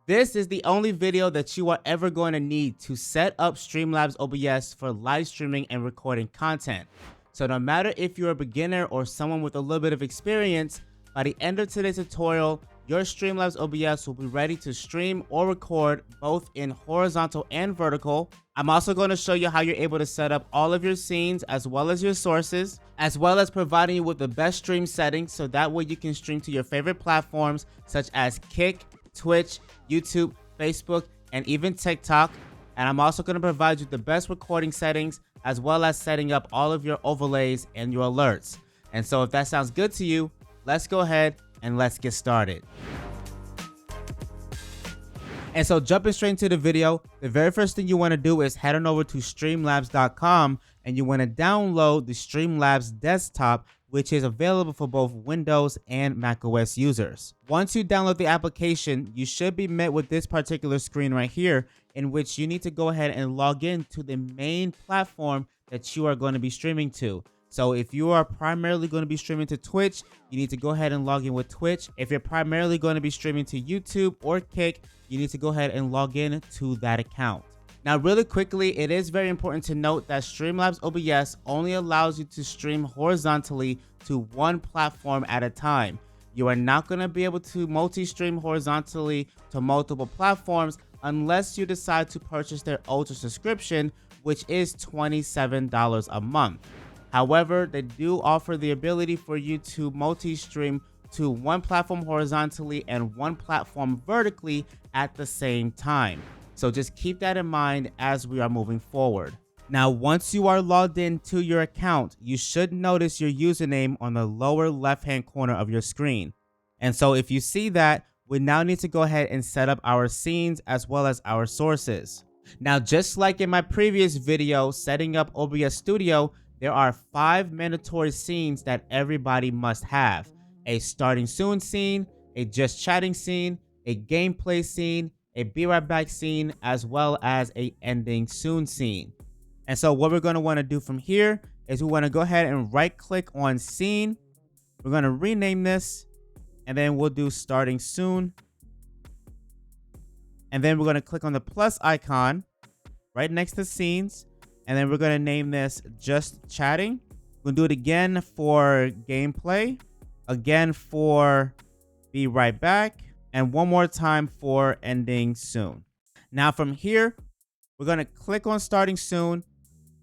This is the only video that you are ever going to need to set up Streamlabs OBS for live streaming and recording content. So no matter if you're a beginner or someone with a little bit of experience, by the end of today's tutorial, your Streamlabs OBS will be ready to stream or record both in horizontal and vertical. I'm also going to show you how you're able to set up all of your scenes as well as your sources, as well as providing you with the best stream settings so that way you can stream to your favorite platforms such as Kick, Twitch, YouTube, Facebook, and even TikTok. And I'm also going to provide you the best recording settings as well as setting up all of your overlays and your alerts. And so if that sounds good to you, let's go ahead and let's get started. And so jumping straight into the video, the very first thing you want to do is head on over to streamlabs.com and you want to download the Streamlabs desktop, which is available for both Windows and macOS users. Once you download the application, you should be met with this particular screen right here, in which you need to go ahead and log in to the main platform that you are going to be streaming to. So if you are primarily going to be streaming to Twitch, you need to go ahead and log in with Twitch. If you're primarily going to be streaming to YouTube or Kick, you need to go ahead and log in to that account. Now, really quickly, it is very important to note that Streamlabs OBS only allows you to stream horizontally to one platform at a time. You are not going to be able to multi-stream horizontally to multiple platforms unless you decide to purchase their Ultra subscription, which is $27 a month. However, they do offer the ability for you to multi-stream to one platform horizontally and one platform vertically at the same time. So just keep that in mind as we are moving forward. Now, once you are logged into your account, you should notice your username on the lower left-hand corner of your screen. And so if you see that, we now need to go ahead and set up our scenes as well as our sources. Now, just like in my previous video, setting up OBS Studio, there are 5 mandatory scenes that everybody must have: a starting soon scene, a just chatting scene, a gameplay scene, a be right back scene, as well as a ending soon scene. And so what we're going to want to do from here is we want to go ahead and right click on scene. We're going to rename this, and then we'll do starting soon. And then we're going to click on the plus icon right next to scenes. And then we're going to name this just chatting. We'll do it again for gameplay, again for be right back, and one more time for ending soon. Now from here, we're going to click on starting soon.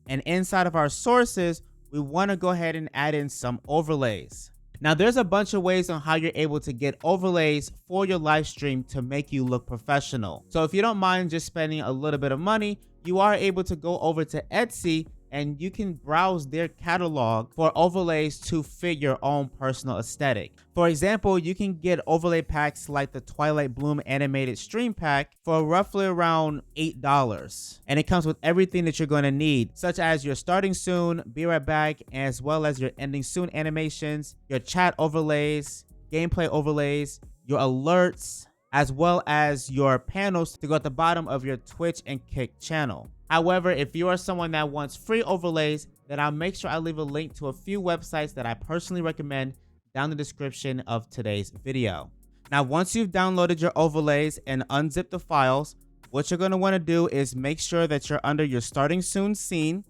And inside of our sources, we want to go ahead and add in some overlays. Now there's a bunch of ways on how you're able to get overlays for your live stream to make you look professional. So if you don't mind just spending a little bit of money, you are able to go over to Etsy and you can browse their catalog for overlays to fit your own personal aesthetic. For example, you can get overlay packs like the Twilight Bloom animated stream pack for roughly around $8. And it comes with everything that you're going to need, such as your starting soon, be right back, as well as your ending soon animations, your chat overlays, gameplay overlays, your alerts, as well as your panels to go at the bottom of your Twitch and Kick channel. However, if you are someone that wants free overlays, then I'll make sure I leave a link to a few websites that I personally recommend down in the description of today's video. Now, once you've downloaded your overlays and unzipped the files, what you're going to want to do is make sure that you're under your starting soon scene.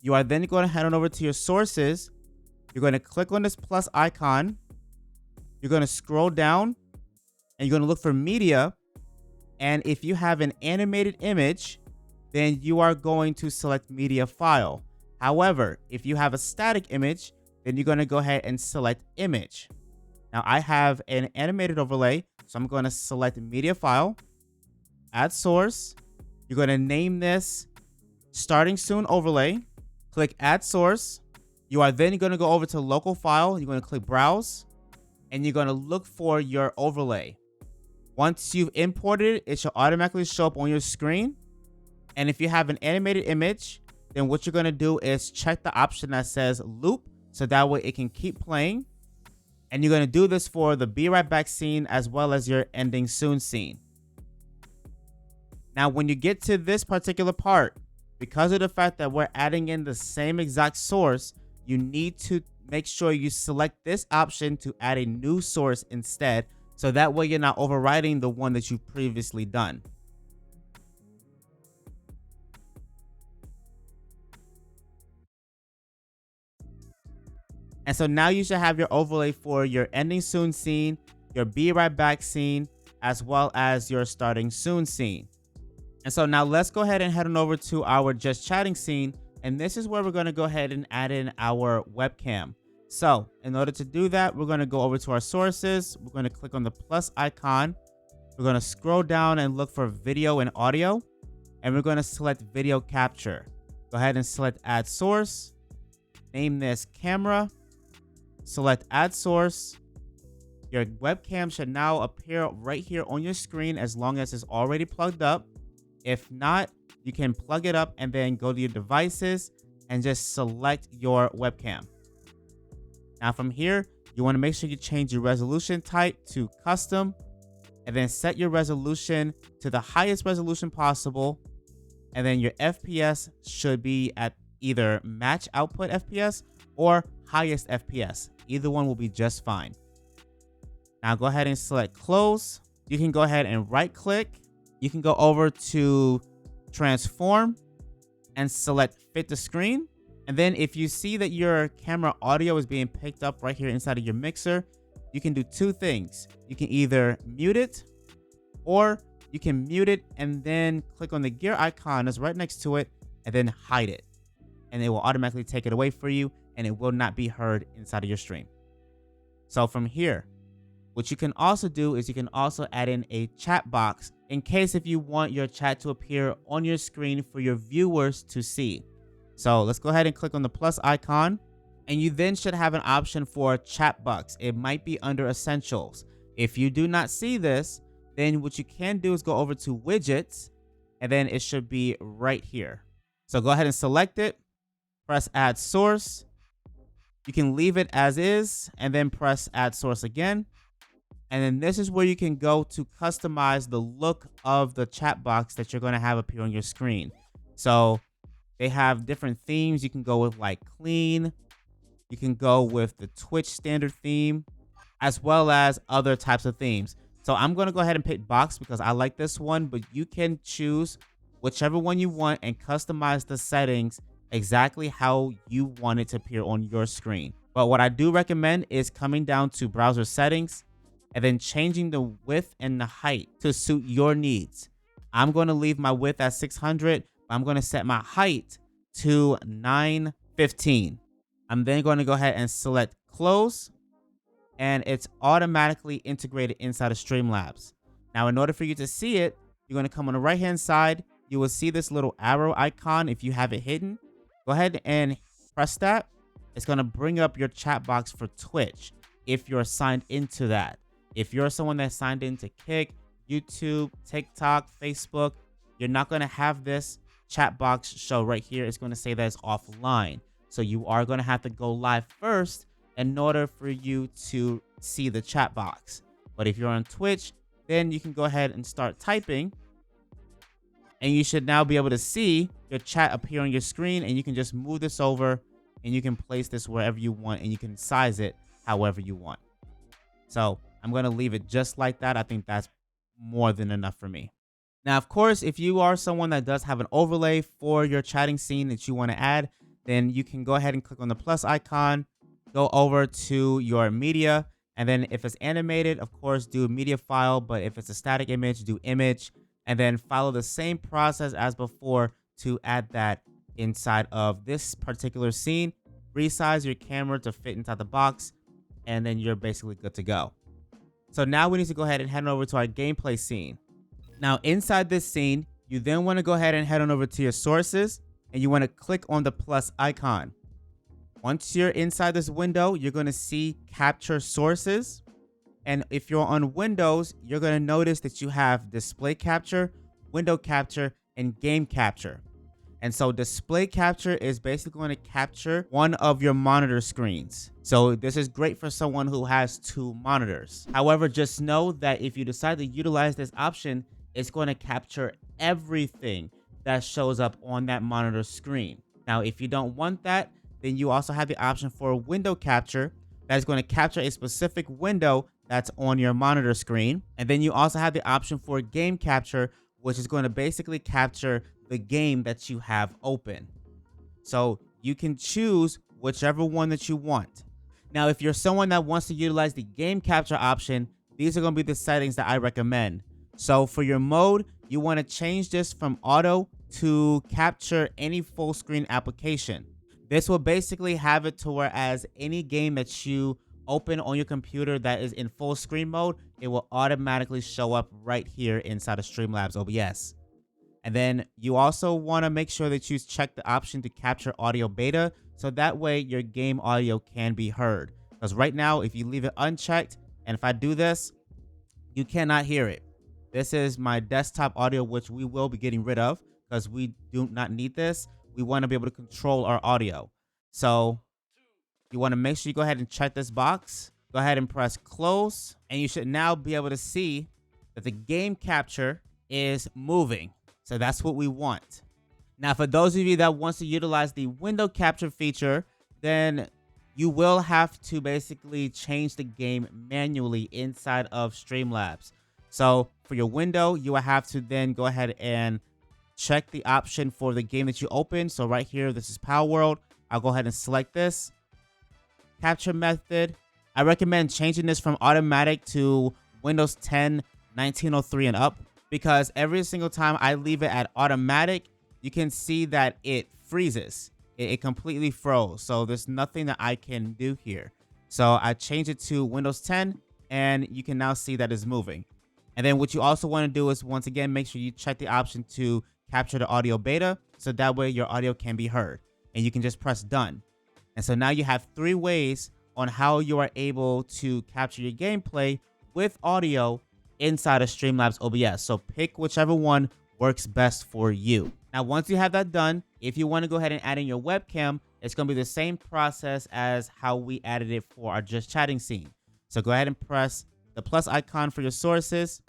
You are then going to head on over to your sources. You're going to click on this plus icon. You're going to scroll down and you're going to look for media. And if you have an animated image, then you are going to select media file. However, if you have a static image, then you're going to go ahead and select image. Now I have an animated overlay, so I'm going to select media file, add source. You're going to name this starting soon overlay, click add source. You are then going to go over to local file. You're going to click browse and you're going to look for your overlay. Once you've imported it, it should automatically show up on your screen. And if you have an animated image, then what you're going to do is check the option that says loop, so that way it can keep playing. And you're going to do this for the be right back scene as well as your ending soon scene. Now, when you get to this particular part, because of the fact that we're adding in the same exact source, you need to make sure you select this option to add a new source instead, So that way you're not overriding the one that you've previously done. And so now you should have your overlay for your ending soon scene, your be right back scene, as well as your starting soon scene. And so now let's go ahead and head on over to our just chatting scene. And this is where we're going to go ahead and add in our webcam. So in order to do that, we're going to go over to our sources. We're going to click on the plus icon. We're going to scroll down and look for video and audio. And we're going to select video capture. Go ahead and select add source. Name this camera. Select add source. Your webcam should now appear right here on your screen as long as it's already plugged up. If not, you can plug it up and then go to your devices and just select your webcam. Now from here, you want to make sure you change your resolution type to custom and then set your resolution to the highest resolution possible. And then your FPS should be at either match output FPS or highest FPS. Either one will be just fine. Now go ahead and select close. You can go ahead and right click. You can go over to transform and select fit to screen. And then if you see that your camera audio is being picked up right here inside of your mixer, you can do two things. You can either mute it, or you can mute it and then click on the gear icon that's right next to it and then hide it. And it will automatically take it away for you and it will not be heard inside of your stream. So from here, what you can also do is you can also add in a chat box in case if you want your chat to appear on your screen for your viewers to see. So let's go ahead and click on the plus icon, and you then should have an option for chat box. It might be under essentials. If you do not see this, then what you can do is go over to widgets, and then it should be right here. So go ahead and select it, press add source. You can leave it as is and then press add source again. And then this is where you can go to customize the look of the chat box that you're going to have appear on your screen. So they have different themes. You can go with like clean. You can go with the Twitch standard theme, as well as other types of themes. So I'm going to go ahead and pick box because I like this one, but you can choose whichever one you want and customize the settings exactly how you want it to appear on your screen. But what I do recommend is coming down to browser settings and then changing the width and the height to suit your needs. I'm going to leave my width at 600, but I'm going to set my height to 915. I'm then going to go ahead and select close, and it's automatically integrated inside of Streamlabs. Now, in order for you to see it, you're going to come on the right-hand side. You will see this little arrow icon. If you have it hidden, go ahead and press that. It's going to bring up your chat box for Twitch if you're signed into that. If you're someone that's signed into Kick, YouTube, TikTok, Facebook, you're not going to have this chat box show right here. It's going to say that it's offline. So you are going to have to go live first in order for you to see the chat box. But if you're on Twitch, then you can go ahead and start typing. And you should now be able to see your chat appear on your screen. And you can just move this over and you can place this wherever you want. And you can size it however you want. So I'm going to leave it just like that. I think that's more than enough for me. Now, of course, if you are someone that does have an overlay for your chatting scene that you want to add, then you can go ahead and click on the plus icon, go over to your media, and then if it's animated, of course, do media file. But if it's a static image, do image, and then follow the same process as before to add that inside of this particular scene. Resize your camera to fit inside the box, and then you're basically good to go. So now we need to go ahead and head on over to our gameplay scene. Now inside this scene, you then want to go ahead and head on over to your sources, and you want to click on the plus icon. Once you're inside this window, you're going to see capture sources. And if you're on Windows, you're going to notice that you have display capture, window capture, and game capture. And so display capture is basically going to capture one of your monitor screens. So this is great for someone who has two monitors. However, just know that if you decide to utilize this option, it's going to capture everything that shows up on that monitor screen. Now, if you don't want that, then you also have the option for window capture that is going to capture a specific window that's on your monitor screen. And then you also have the option for game capture, which is going to basically capture the game that you have open. So you can choose whichever one that you want. Now, if you're someone that wants to utilize the game capture option, these are going to be the settings that I recommend. So for your mode, you want to change this from auto to capture any full screen application. This will basically have it to whereas any game that you open on your computer that is in full screen mode, it will automatically show up right here inside of Streamlabs OBS. And then you also want to make sure that you check the option to capture audio beta, so that way your game audio can be heard. Because right now, if you leave it unchecked, and if I do this, you cannot hear it. This is my desktop audio, which we will be getting rid of because we do not need this. We want to be able to control our audio. So you want to make sure you go ahead and check this box. Go ahead and press close, and you should now be able to see that the game capture is moving. So that's what we want. Now, for those of you that wants to utilize the window capture feature, then you will have to basically change the game manually inside of Streamlabs. So for your window, you will have to then go ahead and check the option for the game that you open. So right here, this is Power World. I'll go ahead and select this. Capture method. I recommend changing this from automatic to Windows 10 1903 and up, because every single time I leave it at automatic, you can see that it freezes. It completely froze. So there's nothing that I can do here. So I changed it to Windows 10, and you can now see that it's moving. And then what you also want to do is, once again, make sure you check the option to capture the audio beta, so that way your audio can be heard. And you can just press done. And so now you have 3 ways on how you are able to capture your gameplay with audio inside of Streamlabs OBS. So pick whichever one works best for you. Now, once you have that done, if you want to go ahead and add in your webcam, it's going to be the same process as how we added it for our just chatting scene. So go ahead and press the plus icon for your sources,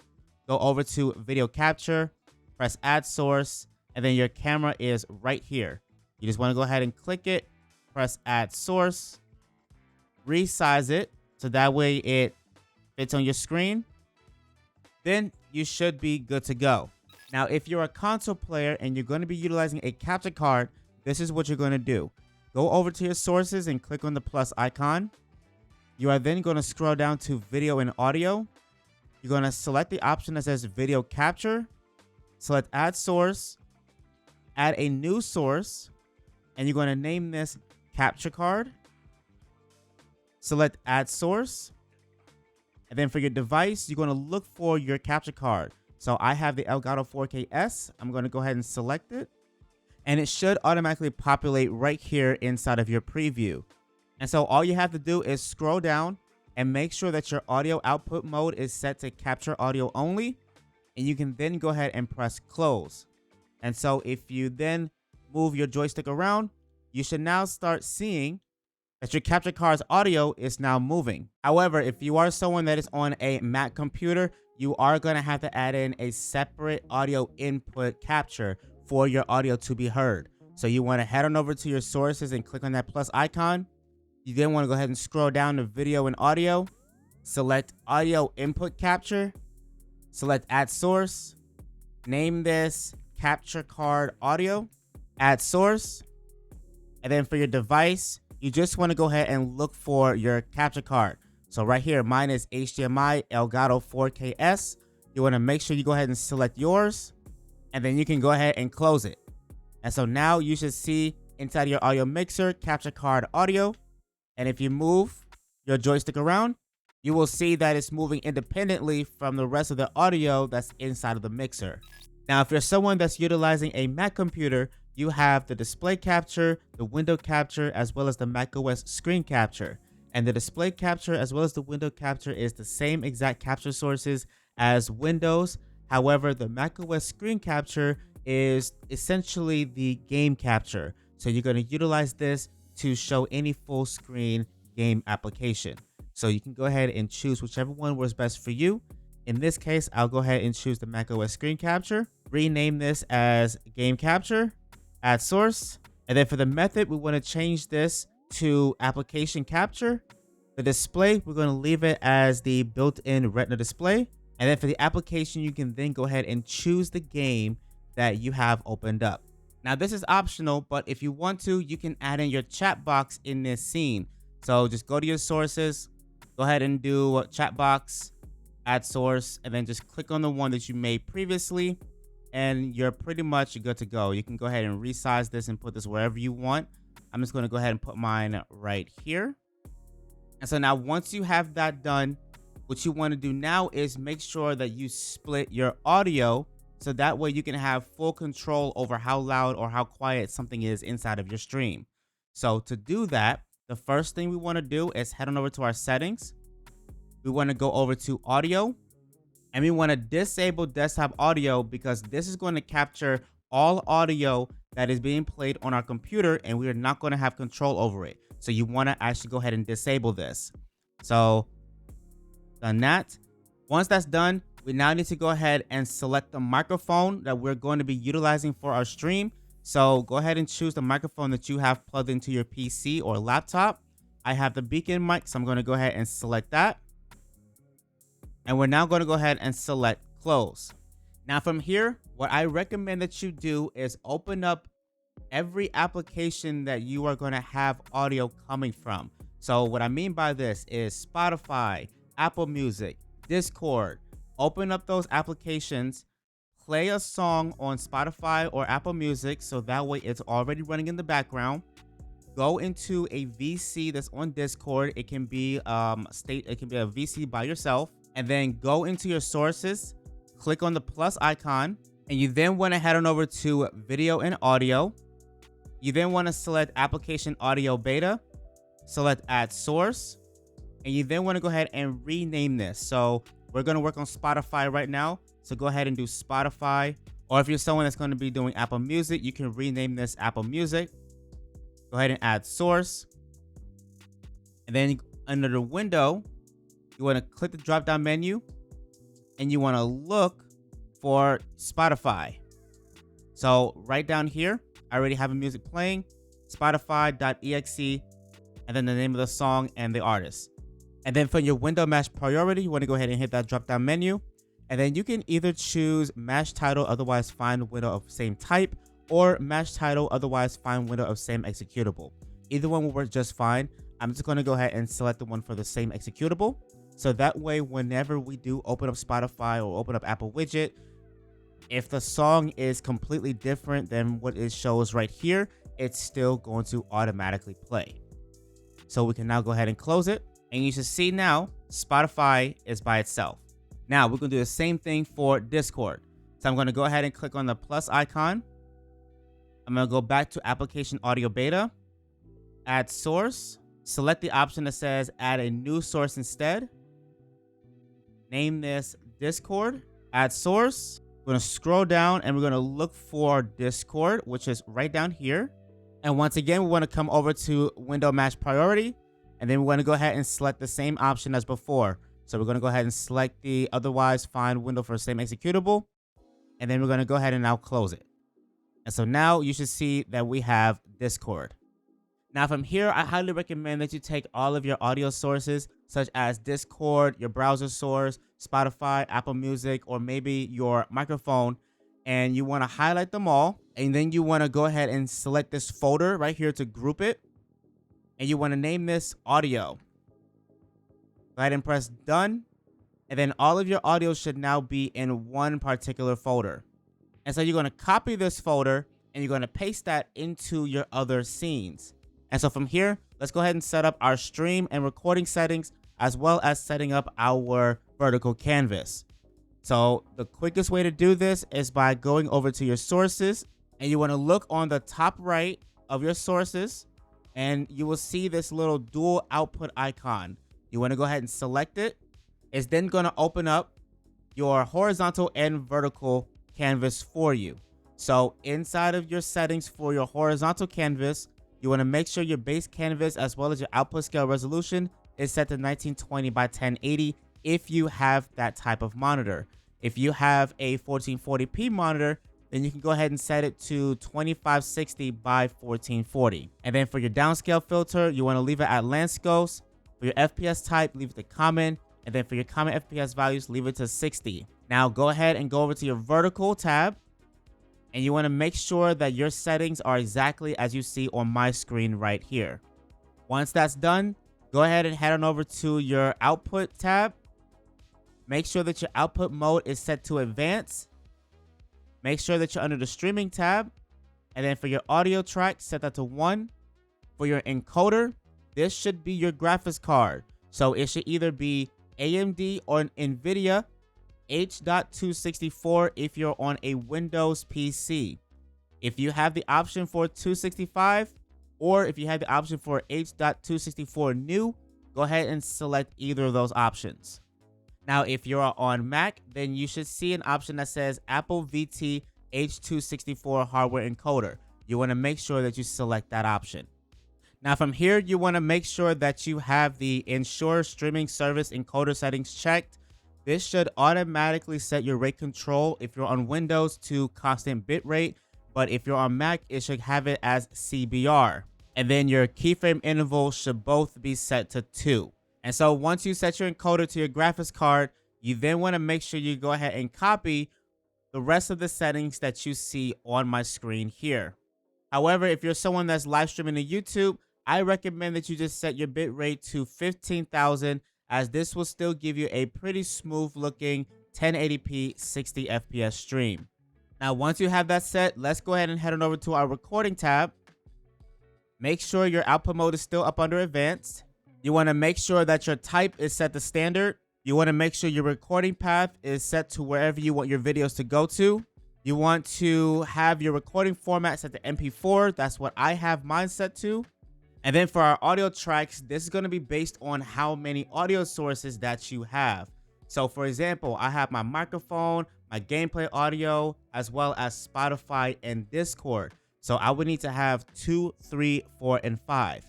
go over to video capture, press add source, and then your camera is right here. You just want to go ahead and click it, press add source, resize it so that way it fits on your screen. Then you should be good to go. Now, if you're a console player and you're going to be utilizing a capture card, this is what you're going to do. Go over to your sources and click on the plus icon. You are then going to scroll down to video and audio. You're going to select the option that says video capture, select add source, add a new source, and you're going to name this capture card. Select add source. And then for your device, you're going to look for your capture card. So I have the Elgato 4K-S. I'm going to go ahead and select it. And it should automatically populate right here inside of your preview. And so all you have to do is scroll down and make sure that your audio output mode is set to capture audio only. And you can then go ahead and press close. And so if you then move your joystick around, you should now start seeing that your capture card's audio is now moving. However, if you are someone that is on a Mac computer, you are going to have to add in a separate audio input capture for your audio to be heard. So you want to head on over to your sources and click on that plus icon. You then want to go ahead and scroll down to video and audio, select audio input capture, select add source, name this capture card audio, add source, and then for your device, you just want to go ahead and look for your capture card. So right here, mine is HDMI Elgato 4K-S. You want to make sure you go ahead and select yours, and then you can go ahead and close it. And so now you should see inside your audio mixer, capture card audio. And if you move your joystick around, you will see that it's moving independently from the rest of the audio that's inside of the mixer. Now, if you're someone that's utilizing a Mac computer, you have the display capture, the window capture, as well as the macOS screen capture. And the display capture as well as the window capture is the same exact capture sources as Windows. However, the macOS screen capture is essentially the game capture. So you're going to utilize this to show any full screen game application. So you can go ahead and choose whichever one works best for you. In this case, I'll go ahead and choose the macOS screen capture, rename this as game capture, add source. And then for the method, we want to change this to application capture. The display, we're going to leave it as the built-in Retina display. And then for the application, you can then go ahead and choose the game that you have opened up. Now, this is optional, but if you want to, you can add in your chat box in this scene. So just go to your sources, go ahead and do chat box, add source, and then just click on the one that you made previously, and you're pretty much good to go. You can go ahead and resize this and put this wherever you want. I'm just going to go ahead and put mine right here. And so now once you have that done, what you want to do now is make sure that you split your audio so that way you can have full control over how loud or how quiet something is inside of your stream. So to do that, the first thing we want to do is head on over to our settings. We want to go over to audio, and we want to disable desktop audio because this is going to capture all audio that is being played on our computer, and we are not going to have control over it. So you want to actually go ahead and disable this. So done that. Once that's done, we now need to go ahead and select the microphone that we're going to be utilizing for our stream. So go ahead and choose the microphone that you have plugged into your PC or laptop. I have the beacon mic, so I'm going to go ahead and select that. And we're now going to go ahead and select close. Now from here, what I recommend that you do is open up every application that you are going to have audio coming from. So what I mean by this is Spotify, Apple Music, Discord. Open up those applications, play a song on Spotify or Apple Music so that way it's already running in the background. Go into a VC that's on Discord. It can be it can be a VC by yourself, and then go into your sources, click on the plus icon, and you then want to head on over to video and audio. You then want to select application audio beta, select add source, and you then want to go ahead and rename this. So we're going to work on Spotify right now. So go ahead and do Spotify, or if you're someone that's going to be doing Apple Music, you can rename this Apple Music. Go ahead and add source. And then under the window, you want to click the drop down menu and you want to look for Spotify. So right down here, I already have a music playing, spotify.exe, and then the name of the song and the artist. And then for your window match priority, you want to go ahead and hit that drop down menu. And then you can either choose match title, otherwise find window of same type, or match title, otherwise find window of same executable. Either one will work just fine. I'm just going to go ahead and select the one for the same executable. So that way, whenever we do open up Spotify or open up Apple Widget, if the song is completely different than what it shows right here, it's still going to automatically play. So we can now go ahead and close it. And you should see now Spotify is by itself. Now we're going to do the same thing for Discord. So I'm going to go ahead and click on the plus icon. I'm going to go back to application audio beta, add source, select the option that says add a new source instead. Name this Discord, add source. We're going to scroll down and we're going to look for Discord, which is right down here. And once again, we want to come over to window match priority. And then we want to go ahead and select the same option as before. So we're going to go ahead and select the otherwise find window for same executable. And then we're going to go ahead and now close it. And so now you should see that we have Discord. Now from here, I highly recommend that you take all of your audio sources, such as Discord, your browser source, Spotify, Apple Music, or maybe your microphone, and you want to highlight them all. And then you want to go ahead and select this folder right here to group it. And you want to name this audio. Go ahead and press done. And then all of your audio should now be in one particular folder. And so you're going to copy this folder and you're going to paste that into your other scenes. And so from here, let's go ahead and set up our stream and recording settings, as well as setting up our vertical canvas. So the quickest way to do this is by going over to your sources, and you want to look on the top right of your sources, and you will see this little dual output icon. You want to go ahead and select it. It's then going to open up your horizontal and vertical canvas for you. So inside of your settings for your horizontal canvas, you want to make sure your base canvas as well as your output scale resolution is set to 1920 by 1080 if you have that type of monitor. If you have a 1440p monitor, then you can go ahead and set it to 2560 by 1440. And then for your downscale filter, you want to leave it at Landscopes. For your FPS type, leave it to common. And then for your common FPS values, leave it to 60. Now go ahead and go over to your vertical tab. And you want to make sure that your settings are exactly as you see on my screen right here. Once that's done, go ahead and head on over to your output tab. Make sure that your output mode is set to advanced. Make sure that you're under the streaming tab. And then for your audio track, set that to 1. For your encoder, this should be your graphics card. So it should either be AMD or an NVIDIA H.264 if you're on a Windows PC. If you have the option for 265 or if you have the option for H.264 new, go ahead and select either of those options. Now, if you're on Mac, then you should see an option that says Apple VT H.264 hardware encoder. You want to make sure that you select that option. Now from here, you want to make sure that you have the Ensure Streaming Service Encoder settings checked. This should automatically set your rate control if you're on Windows to constant bitrate, but if you're on Mac, it should have it as CBR. And then your keyframe interval should both be set to 2. And so once you set your encoder to your graphics card, you then want to make sure you go ahead and copy the rest of the settings that you see on my screen here. However, if you're someone that's live streaming to YouTube, I recommend that you just set your bitrate to 15,000, as this will still give you a pretty smooth looking 1080p 60 FPS stream. Now, once you have that set, let's go ahead and head on over to our recording tab. Make sure your output mode is still up under advanced. You want to make sure that your type is set to standard. You want to make sure your recording path is set to wherever you want your videos to go to. You want to have your recording format set to MP4. That's what I have mine set to. And then for our audio tracks, this is going to be based on how many audio sources that you have. So for example, I have my microphone, my gameplay audio, as well as Spotify and Discord. So I would need to have 2, 3, 4, and 5.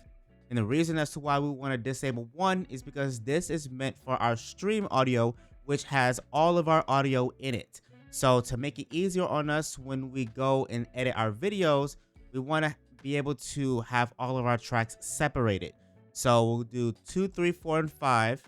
And the reason as to why we want to disable 1 is because this is meant for our stream audio, which has all of our audio in it. So to make it easier on us when we go and edit our videos, we want to be able to have all of our tracks separated. So we'll do 2, 3, 4, and 5.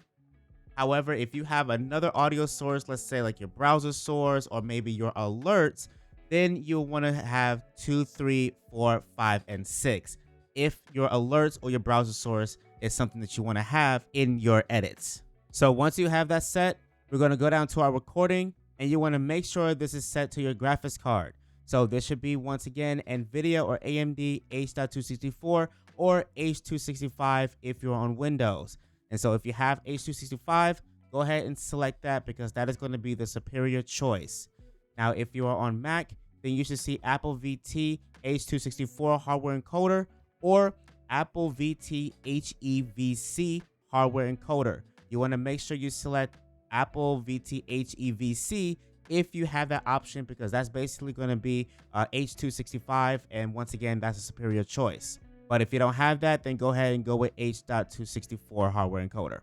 However, if you have another audio source, let's say like your browser source or maybe your alerts, then you'll want to have 2, 3, 4, 5, and 6. If your alerts or your browser source is something that you want to have in your edits. So once you have that set, we're going to go down to our recording, and you want to make sure this is set to your graphics card. So this should be, once again, NVIDIA or AMD H.264 or H.265 if you're on Windows. And so if you have H.265, go ahead and select that because that is going to be the superior choice. Now, if you are on Mac, then you should see Apple VT H.264 hardware encoder or Apple VT HEVC hardware encoder. You want to make sure you select Apple VT HEVC if you have that option, because that's basically going to be H.265, and once again, that's a superior choice. But if you don't have that, then go ahead and go with H.264 hardware encoder.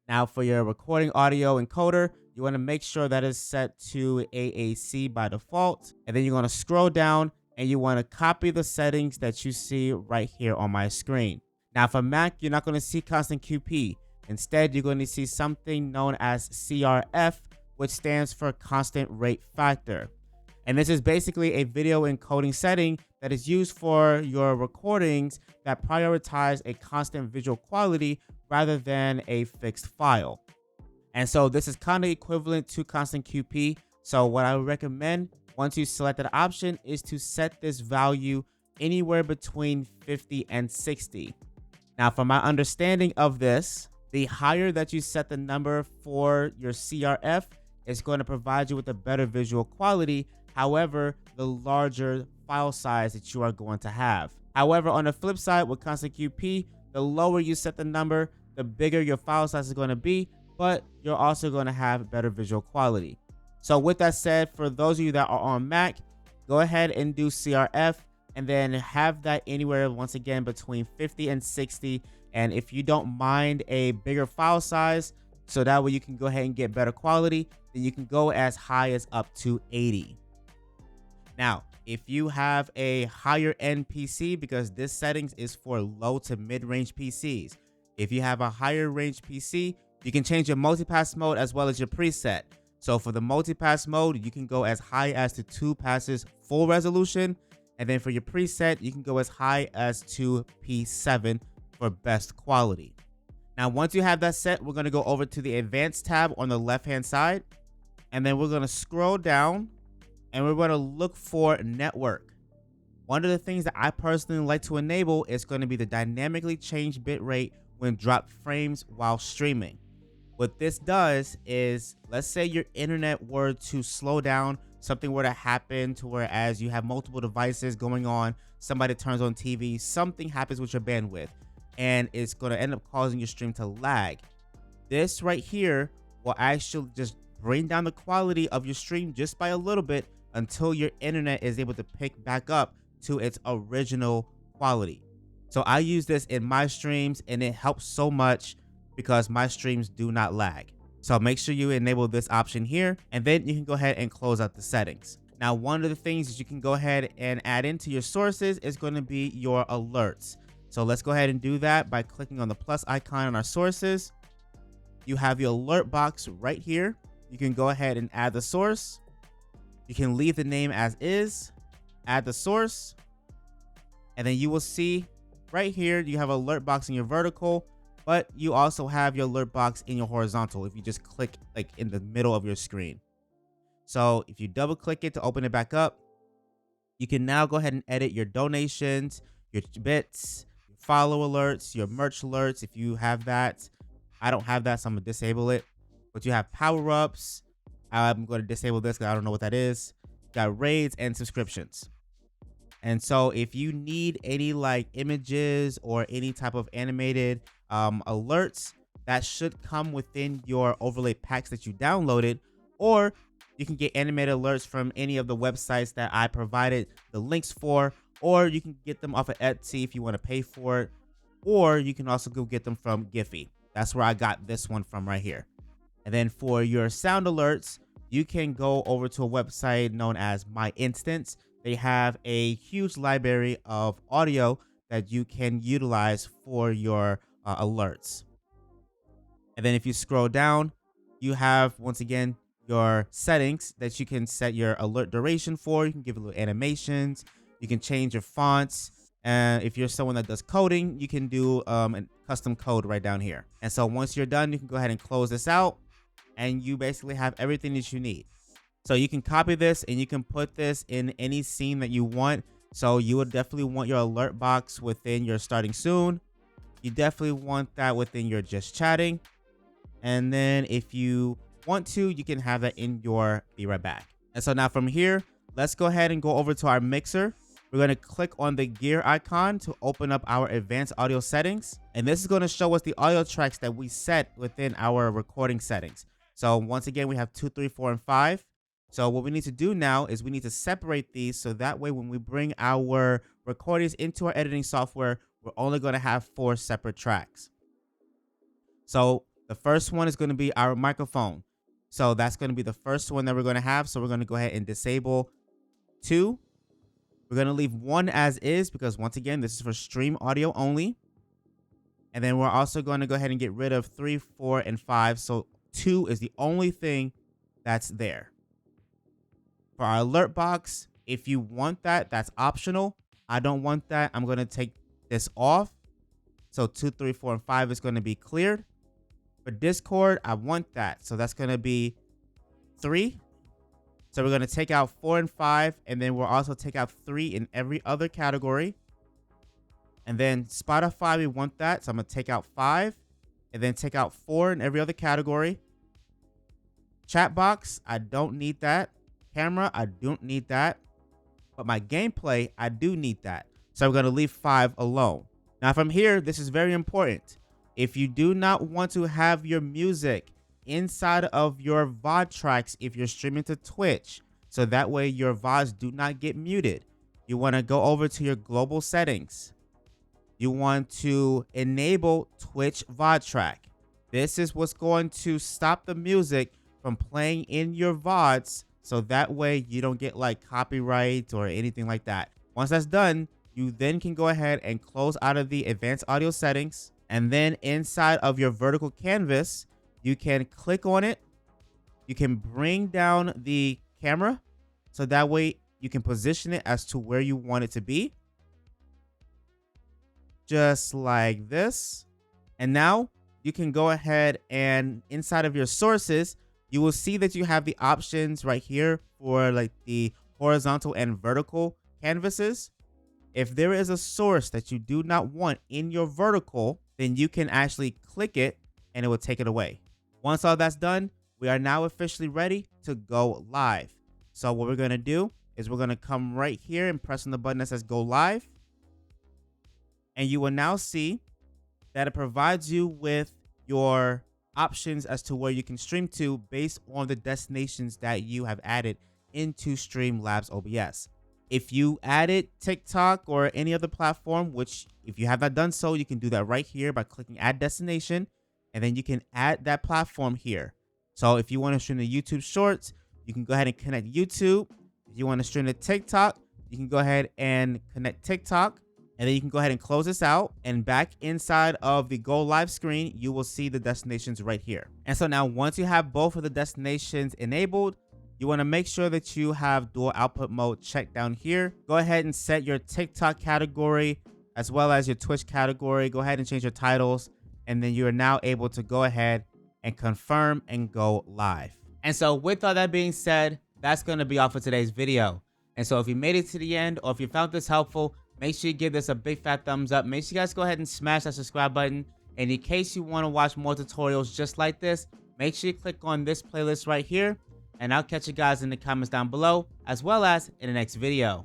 Now for your recording audio encoder, you want to make sure that is set to AAC by default, and then you're going to scroll down and you want to copy the settings that you see right here on my screen. Now for Mac, you're not going to see constant QP. Instead, you're going to see something known as CRF, which stands for constant rate factor. And this is basically a video encoding setting that is used for your recordings that prioritize a constant visual quality rather than a fixed file. And so this is kind of equivalent to constant QP. So what I would recommend once you select that option is to set this value anywhere between 50 and 60. Now, from my understanding of this, the higher that you set the number for your CRF is going to provide you with a better visual quality. However, the larger file size that you are going to have. However, on the flip side with constant QP, the lower you set the number, the bigger your file size is going to be, but you're also going to have better visual quality. So with that said, for those of you that are on Mac, go ahead and do CRF and then have that anywhere, once again, between 50 and 60. And if you don't mind a bigger file size, so that way you can go ahead and get better quality, then you can go as high as up to 80. Now, if you have a higher end PC, because this settings is for low to mid-range PCs, If you have a higher range PC, you can change your multipass mode as well as your preset. So for the multipass mode, you can go as high as to 2 passes full resolution. And then for your preset, you can go as high as to P7 for best quality. Now, once you have that set, we're going to go over to the advanced tab on the left-hand side. And then we're going to scroll down and we're going to look for network. One of the things that I personally like to enable is going to be the dynamically changed bitrate when dropped frames while streaming. What this does is, let's say your internet were to slow down, something were to happen to whereas you have multiple devices going on, somebody turns on TV, something happens with your bandwidth, and it's going to end up causing your stream to lag. This right here will actually just bring down the quality of your stream just by a little bit until your internet is able to pick back up to its original quality. So I use this in my streams and it helps so much because my streams do not lag. So make sure you enable this option here, and then you can go ahead and close out the settings. Now, one of the things that you can go ahead and add into your sources is going to be your alerts. So let's go ahead and do that by clicking on the plus icon on our sources. You have your alert box right here. You can go ahead and add the source. You can leave the name as is, add the source, and then you will see right here you have an alert box in your vertical, but you also have your alert box in your horizontal if you just click like in the middle of your screen. So if you double click it to open it back up, you can now go ahead and edit your donations, your bits, your follow alerts, your merch alerts if you have that. I don't have that, so I'm gonna disable it. But you have power-ups. I'm going to disable this because I don't know what that is. You got raids and subscriptions. And so if you need any like images or any type of animated alerts, that should come within your overlay packs that you downloaded, or you can get animated alerts from any of the websites that I provided the links for, or you can get them off of Etsy if you want to pay for it, or you can also go get them from Giphy. That's where I got this one from right here. And then for your sound alerts, you can go over to a website known as My Instance. They have a huge library of audio that you can utilize for your alerts. And then if you scroll down, you have, once again, your settings that you can set your alert duration for. You can give it little animations. You can change your fonts. And if you're someone that does coding, you can do a custom code right down here. And so once you're done, you can go ahead and close this out, and you basically have everything that you need. So you can copy this and you can put this in any scene that you want. So you would definitely want your alert box within your starting soon. You definitely want that within your just chatting. And then if you want to, you can have that in your be right back. And so now from here, let's go ahead and go over to our mixer. We're going to click on the gear icon to open up our advanced audio settings. And this is going to show us the audio tracks that we set within our recording settings. So once again, we have 2, 3, 4, and 5. So what we need to do now is we need to separate these so that way when we bring our recordings into our editing software, we're only going to have 4 separate tracks. So the first one is going to be our microphone. So that's going to be the first one that we're going to have. So we're going to go ahead and disable 2. We're going to leave 1 as is because once again, this is for stream audio only. And then we're also going to go ahead and get rid of 3, 4, and 5. So 2 is the only thing that's there. For our alert box, if you want that, that's optional. I don't want that. I'm going to take this off. So 2, 3, 4, and 5 is going to be cleared. For Discord, I want that. So that's going to be 3. So we're going to take out 4 and 5. And then we'll also take out 3 in every other category. And then Spotify, we want that. So I'm going to take out 5. And then take out 4 in every other category. Chat box, I don't need that. Camera, I don't need that. But my gameplay, I do need that. So we're going to leave 5 alone. Now from here, this is very important. If you do not want to have your music inside of your VOD tracks if you're streaming to Twitch, so that way your VODs do not get muted, you want to go over to your global settings. You want to enable Twitch VOD track. This is what's going to stop the music from playing in your VODs, so that way you don't get like copyright or anything like that. Once that's done, you then can go ahead and close out of the advanced audio settings. And then inside of your vertical canvas, you can click on it. You can bring down the camera so that way you can position it as to where you want it to be. Just like this. And now you can go ahead and inside of your sources, you will see that you have the options right here for like the horizontal and vertical canvases. If there is a source that you do not want in your vertical, then you can actually click it and it will take it away. Once all that's done, we are now officially ready to go live. So what we're going to do is we're going to come right here and press on the button that says go live. And you will now see that it provides you with your options as to where you can stream to based on the destinations that you have added into Streamlabs OBS. If you added TikTok or any other platform, which if you have not done so, you can do that right here by clicking add destination, and then you can add that platform here. So if you want to stream to YouTube Shorts, you can go ahead and connect YouTube. If you want to stream to TikTok, you can go ahead and connect TikTok. And then you can go ahead and close this out, and back inside of the go live screen, you will see the destinations right here. And so now once you have both of the destinations enabled, you want to make sure that you have dual output mode checked down here. Go ahead and set your TikTok category as well as your Twitch category. Go ahead and change your titles, and then you are now able to go ahead and confirm and go live. And so with all that being said, that's going to be all for today's video. And so if you made it to the end, or if you found this helpful, make sure you give this a big fat thumbs up. Make sure you guys go ahead and smash that subscribe button. And in case you want to watch more tutorials just like this, make sure you click on this playlist right here. And I'll catch you guys in the comments down below, as well as in the next video.